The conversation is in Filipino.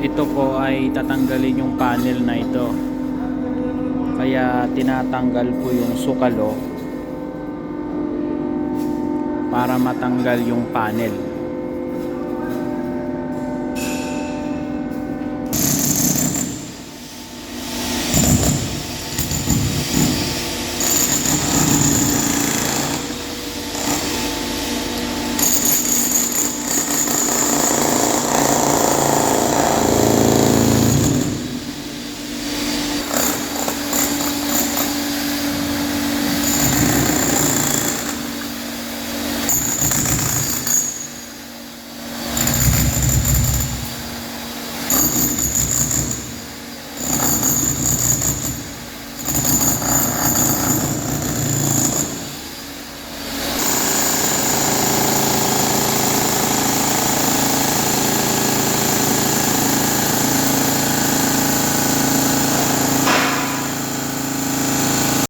ito po ay tatanggalin yung panel na ito, kaya tinatanggal po yung sukalo para matanggal yung panel.